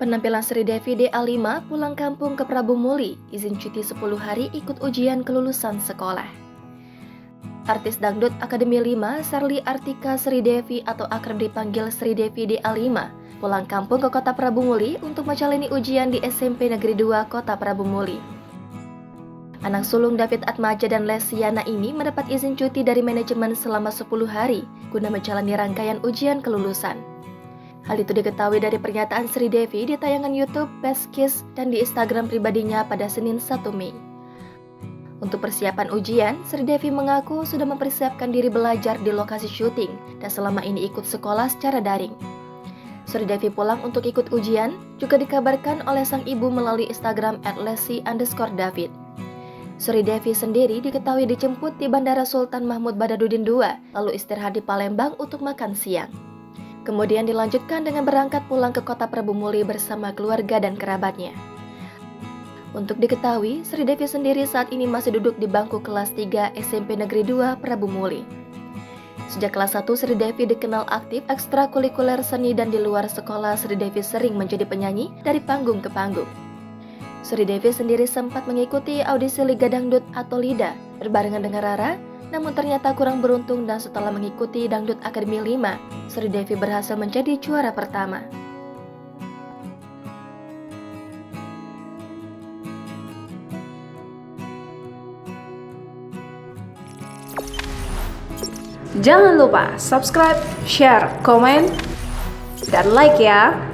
Penampilan Sri Devi DA5 pulang kampung ke Prabu Muli, izin cuti 10 hari ikut ujian kelulusan sekolah. Artis dangdut Akademi 5 Sherly Artika Sri Devi atau akrab dipanggil Sri Devi DA5 pulang kampung ke kota Prabu Muli untuk menjalani ujian di SMP Negeri 2 Kota Prabu Muli. Anak sulung David Atmaja dan Lesiana ini mendapat izin cuti dari manajemen selama 10 hari guna menjalani rangkaian ujian kelulusan. Hal itu diketahui dari pernyataan Sri Devi di tayangan YouTube Best Kiss dan di Instagram pribadinya pada Senin 1 Mei. Untuk persiapan ujian, Sri Devi mengaku sudah mempersiapkan diri belajar di lokasi syuting dan selama ini ikut sekolah secara daring. Sri Devi pulang untuk ikut ujian juga dikabarkan oleh sang ibu melalui Instagram @lesi_david. Sri Devi sendiri diketahui dijemput di Bandara Sultan Mahmud Badarudin II, lalu istirahat di Palembang untuk makan siang. Kemudian dilanjutkan dengan berangkat pulang ke kota Prabu Muli bersama keluarga dan kerabatnya. Untuk diketahui, Sri Devi sendiri saat ini masih duduk di bangku kelas 3 SMP Negeri 2 Prabu Muli. Sejak kelas 1, Sri Devi dikenal aktif ekstrakurikuler seni dan di luar sekolah Sri Devi sering menjadi penyanyi dari panggung ke panggung. Sri Devi sendiri sempat mengikuti audisi Liga Dangdut atau LIDA berbarengan dengan Rara, namun ternyata kurang beruntung dan setelah mengikuti Dangdut Akademi 5, Sri Devi berhasil menjadi juara pertama. Jangan lupa subscribe, share, komen, dan like ya!